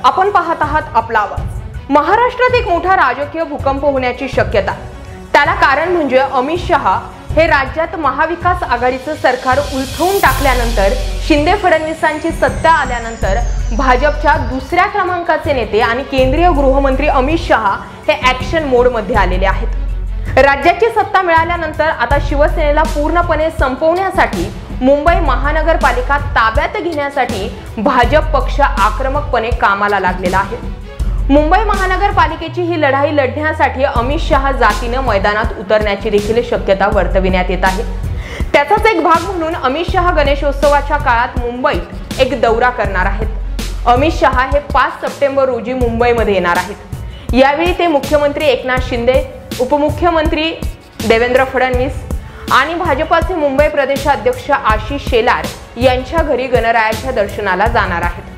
आपण पाहत आहात आपला आवाज। महाराष्ट्रात एक मोठा राजकीय भूकंप होण्याची शक्यता। त्याला कारण म्हणजे अमित शहा हे राज्यात महाविकास आघाडीचं सरकार उलथवून टाकल्यानंतर, शिंदे फडणवीसांची सत्ता आल्यानंतर भाजपच्या दुसऱ्या क्रमांकाचे नेते आणि केंद्रीय गृहमंत्री अमित शहा हे ॲक्शन मोड मध्ये आलेले आहेत। राज्याची सत्ता मिळाल्यानंतर आता शिवसेनेला पूर्णपणे संपवण्यासाठी, मुंबई महानगरपालिका ताब्यात घेण्यासाठी भाजप पक्ष आक्रमकपणे कामाला लागलेला आहे। मुंबई महानगरपालिकेची ही लढाई लढण्यासाठी अमित शहा जातीने मैदानात उतरण्याची देखील शक्यता वर्तविण्यात येत आहे। त्याचाच एक भाग म्हणून अमित शहा गणेशोत्सवाच्या काळात मुंबईत एक दौरा करणार आहेत। अमित शहा हे 5 सप्टेंबर रोजी मुंबईमध्ये येणार आहेत। यावेळी ते मुख्यमंत्री एकनाथ शिंदे, उपमुख्यमंत्री देवेंद्र फडणवीस आणि भाजपाचे मुंबई प्रदेशाध्यक्ष आशिष शेलार यांच्या घरी गणरायाच्या दर्शनाला जाणार आहेत।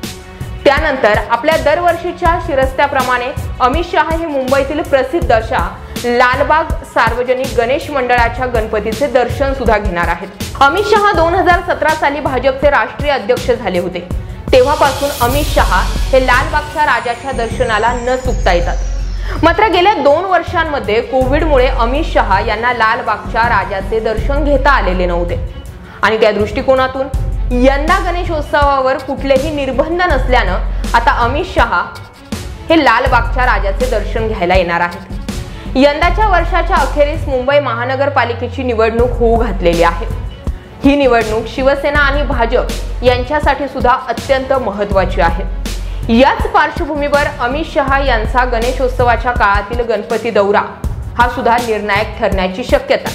त्यानंतर आपल्या दरवर्षीच्या शिरस्त्याप्रमाणे अमित शहा हे मुंबईतील प्रसिद्ध अशा लालबाग सार्वजनिक गणेश मंडळाच्या गणपतीचे दर्शन सुद्धा घेणार आहेत। अमित शहा 2017 साली भाजपचे राष्ट्रीय अध्यक्ष झाले होते। तेव्हापासून अमित शहा हे लालबागच्या राजाच्या दर्शनाला न चुकता येतात। मात्र गेल्या 2 वर्षांमध्ये कोविडमुळे अमित शहा यांना लालबागच्या राजाचे दर्शन घेता आलेले नव्हते आणि त्या दृष्टिकोनातून यंदा गणेशोत्सवावर कुठलेही निर्बंध नसल्यानं आता अमित शहा हे लालबागच्या राजाचे दर्शन घ्यायला येणार आहेत। यंदाच्या वर्षाच्या अखेरीस मुंबई महानगरपालिकेची निवडणूक होऊ घातलेली आहे। ही निवडणूक शिवसेना आणि भाजप यांच्यासाठी सुद्धा अत्यंत महत्त्वाची आहे। याच पार्श्वभूमीवर अमित शहा यांचा गणेशोत्सवाच्या काळातील गणपती दौरा हा सुद्धा निर्णायक ठरण्याची शक्यता।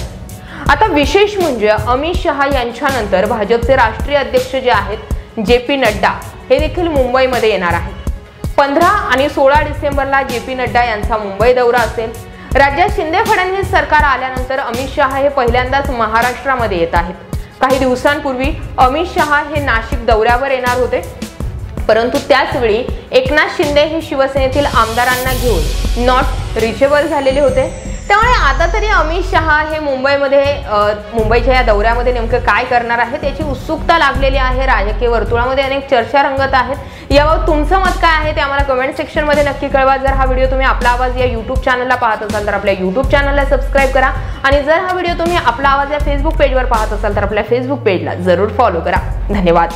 आता विशेष म्हणजे अमित शहा यांच्यानंतर भाजपचे राष्ट्रीय अध्यक्ष जे आहेत जे.पी. नड्डा हे देखील मुंबईमध्ये येणार आहेत। 15 आणि 16 डिसेंबरला जे.पी. नड्डा यांचा मुंबई दौरा असेल। राज्यात शिंदे फडणवीस सरकार आल्यानंतर अमित शहा हे पहिल्यांदाच महाराष्ट्रामध्ये येत आहेत। काही दिवसांपूर्वी अमित शहा हे नाशिक दौऱ्यावर येणार होते, परंतु त्याच वेळी एकनाथ शिंदे हे शिवसेनेतील आमदारांना घेऊन नॉट रिचेबल झालेले होते। त्यामुळे आता तरी अमित शहा हे मुंबईच्या या दौऱ्यामध्ये नेमकं काय करणार आहेत याची उत्सुकता लागलेली आहे। राजकीय वर्तुळामध्ये अनेक चर्चा रंगत आहेत। याबाबत तुमचं मत काय आहे ते आम्हाला कमेंट सेक्शन मध्ये नक्की कळवा। जर हा व्हिडिओ तुम्ही आपला आवाज या YouTube चॅनलला पाहत असाल तर आपल्या YouTube चॅनलला सबस्क्राइब करा आणि जर हा व्हिडिओ तुम्ही आपला आवाज या फेसबुक पेजवर पाहत असाल तर आपल्या फेसबुक पेजला जरूर फॉलो करा। धन्यवाद।